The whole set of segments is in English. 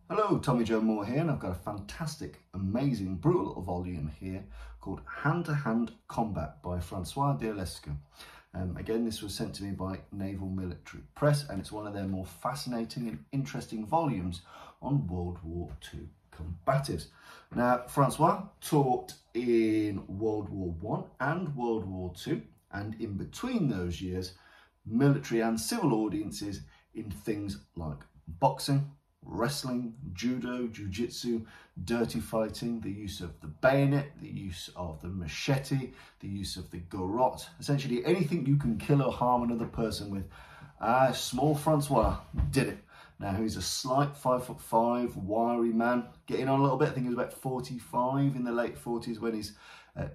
Hello, Tommy Joe Moore here, and I've got a fantastic, amazing, brutal little volume here called Hand-to-Hand Combat by Francois. Again, this was sent to me by Naval Military Press, and it's one of their more fascinating and interesting volumes on World War II combatives. Now, Francois taught in World War I and World War II, and in between those years, military and civil audiences in things like boxing, wrestling, judo, jiu-jitsu, dirty fighting, the use of the bayonet, the use of the machete, the use of the garrote, essentially anything you can kill or harm another person with. Small Francois did it. Now he's a slight 5'5", wiry man, getting on a little bit. I think he was about 45 in the late 40s when he's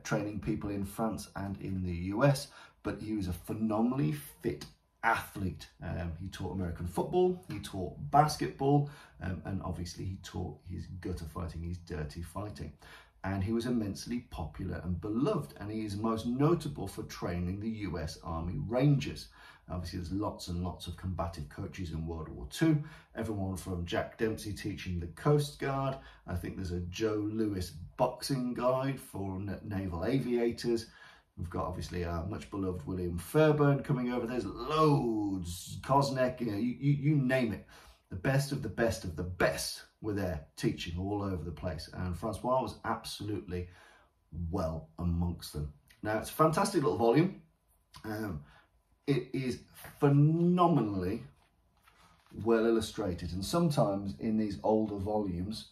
training people in France and in the US, but he was a phenomenally fit athlete. He taught American football, he taught basketball, and obviously he taught his gutter fighting, his dirty fighting. And he was immensely popular and beloved, and he is most notable for training the US Army Rangers. Obviously there's lots and lots of combative coaches in World War II, everyone from Jack Dempsey teaching the Coast Guard. I think there's a Joe Lewis boxing guide for naval aviators. We've got obviously our much beloved William Fairbairn coming over. There's loads, Kosnek, you name it. The best of the best of the best were there teaching all over the place. And Francois was absolutely well amongst them. Now, it's a fantastic little volume. It is phenomenally well illustrated. And sometimes in these older volumes,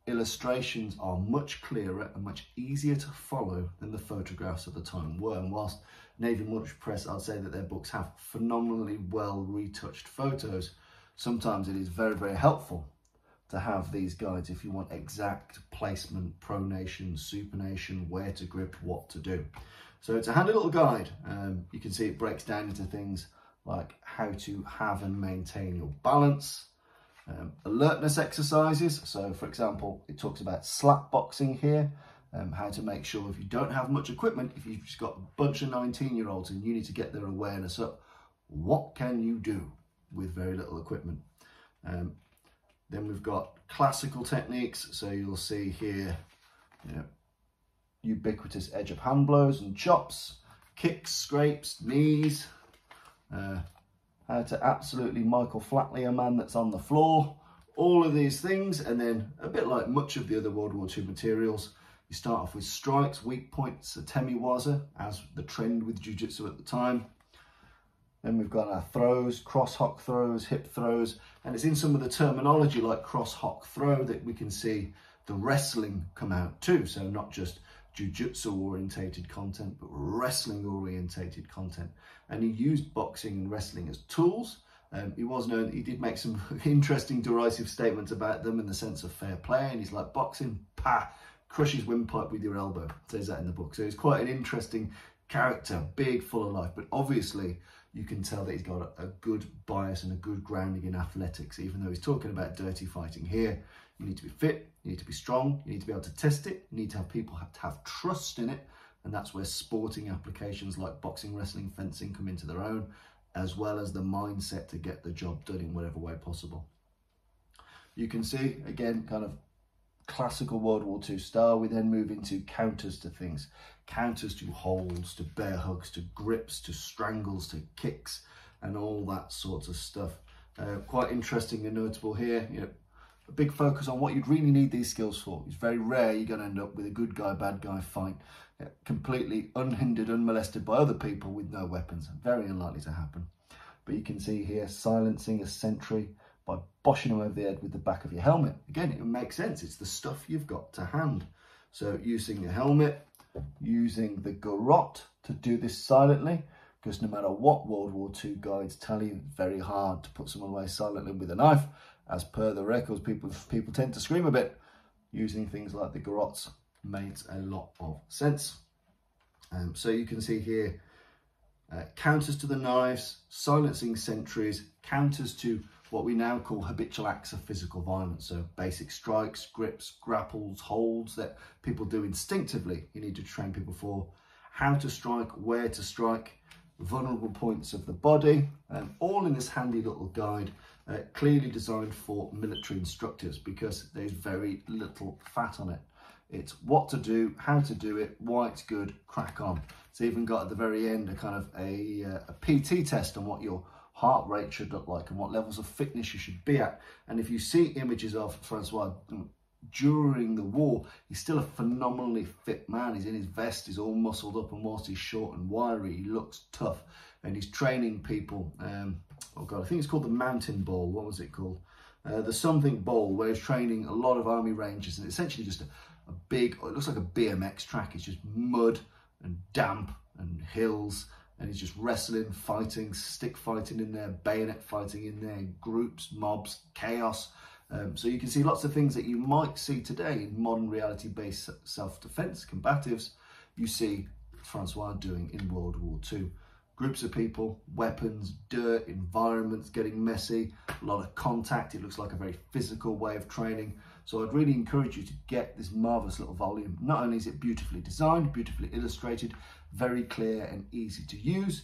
illustrations are much clearer and much easier to follow than the photographs of the time were. And whilst Naval Military Press, I'd say that their books have phenomenally well retouched photos, sometimes it is very, very helpful to have these guides if you want exact placement, pronation, supination, where to grip, what to do. So it's a handy little guide. You can see it breaks down into things like how to have and maintain your balance, alertness exercises. So for example, it talks about slap boxing here, how to make sure if you don't have much equipment, if you've just got a bunch of 19-year-olds and you need to get their awareness up, what can you do with very little equipment? Then we've got classical techniques. So you'll see here, ubiquitous edge of hand blows and chops, kicks, scrapes, knees, how to absolutely Michael Flatley a man that's on the floor, all of these things. And then a bit like much of the other World War II materials, you start off with strikes, weak points, a temiwaza, as the trend with jiu-jitsu at the time. Then we've got our throws, cross-hock throws, hip throws, and it's in some of the terminology like cross-hock throw that we can see the wrestling come out too. So not just jiu-jitsu orientated content, but wrestling orientated content. And he used boxing and wrestling as tools. He was known that he did make some interesting derisive statements about them in the sense of fair play. And he's like, boxing, crush his windpipe with your elbow. It says that in the book. So he's quite an interesting character, big, full of life. But obviously you can tell that he's got a good bias and a good grounding in athletics, even though he's talking about dirty fighting here. You need to be fit, you need to be strong, you need to be able to test it, you need to have people have to have trust in it, and that's where sporting applications like boxing, wrestling, fencing come into their own, as well as the mindset to get the job done in whatever way possible. You can see, again, kind of classical World War II style. We then move into counters to things. Counters to holds, to bear hugs, to grips, to strangles, to kicks, and all that sort of stuff. Quite interesting and notable here. A big focus on what you'd really need these skills for. It's very rare you're going to end up with a good guy, bad guy fight, completely unhindered, unmolested by other people with no weapons. Very unlikely to happen. But you can see here, silencing a sentry by boshing him over the head with the back of your helmet. Again, it makes sense. It's the stuff you've got to hand. So using the helmet, using the garrote to do this silently, because no matter what World War II guides tell you, it's very hard to put someone away silently with a knife. As per the records, people tend to scream a bit. Using things like the garrotes makes a lot of sense. So you can see here, counters to the knives, silencing sentries, counters to what we now call habitual acts of physical violence. So basic strikes, grips, grapples, holds that people do instinctively. You need to train people for how to strike, where to strike, vulnerable points of the body, all in this handy little guide clearly designed for military instructors because there's very little fat on it. It's what to do, how to do it, why it's good, crack on. It's even got at the very end a kind of a PT test on what your heart rate should look like and what levels of fitness you should be at. And if you see images of Francois during the war, he's still a phenomenally fit man. He's in his vest, he's all muscled up, and whilst he's short and wiry, he looks tough. And he's training people, oh God, I think it's called the Mountain Ball. What was it called? The something ball, where he's training a lot of army rangers, and it's essentially just a big, it looks like a BMX track. It's just mud and damp and hills, and he's just wrestling, fighting, stick fighting in there, bayonet fighting in there, groups, mobs, chaos. So you can see lots of things that you might see today in modern reality-based self-defense combatives, you see Francois doing in World War II. Groups of people, weapons, dirt, environments getting messy, a lot of contact. It looks like a very physical way of training. So I'd really encourage you to get this marvellous little volume. Not only is it beautifully designed, beautifully illustrated, very clear and easy to use,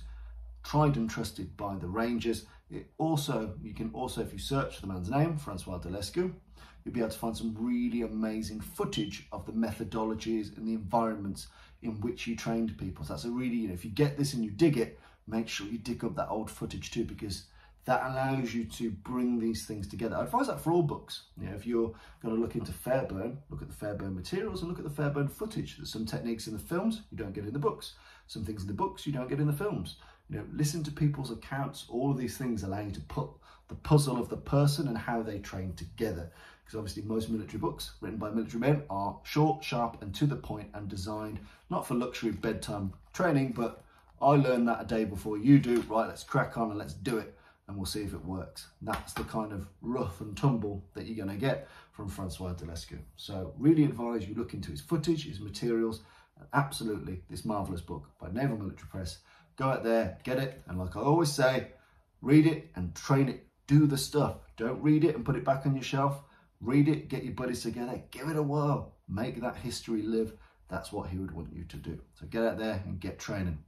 tried and trusted by the Rangers. You can also, if you search for the man's name, Francois Delescu, you'll be able to find some really amazing footage of the methodologies and the environments in which he trained people. So that's a really, if you get this and you dig it, make sure you dig up that old footage too, because that allows you to bring these things together. I advise that for all books. If you're going to look into Fairbairn, look at the Fairbairn materials and look at the Fairbairn footage. There's some techniques in the films you don't get in the books. Some things in the books you don't get in the films. Listen to people's accounts. All of these things allow you to put the puzzle of the person and how they train together. Because obviously most military books written by military men are short, sharp and to the point, and designed not for luxury bedtime training, but I learned that a day before you do. Right, let's crack on and let's do it, and we'll see if it works. That's the kind of rough and tumble that you're going to get from Francois Delescu. So really advise you look into his footage, his materials, and absolutely this marvellous book by Naval Military Press. Go out there, get it, and like I always say, read it and train it. Do the stuff. Don't read it and put it back on your shelf. Read it, get your buddies together, give it a whirl, make that history live. That's what he would want you to do. So get out there and get training.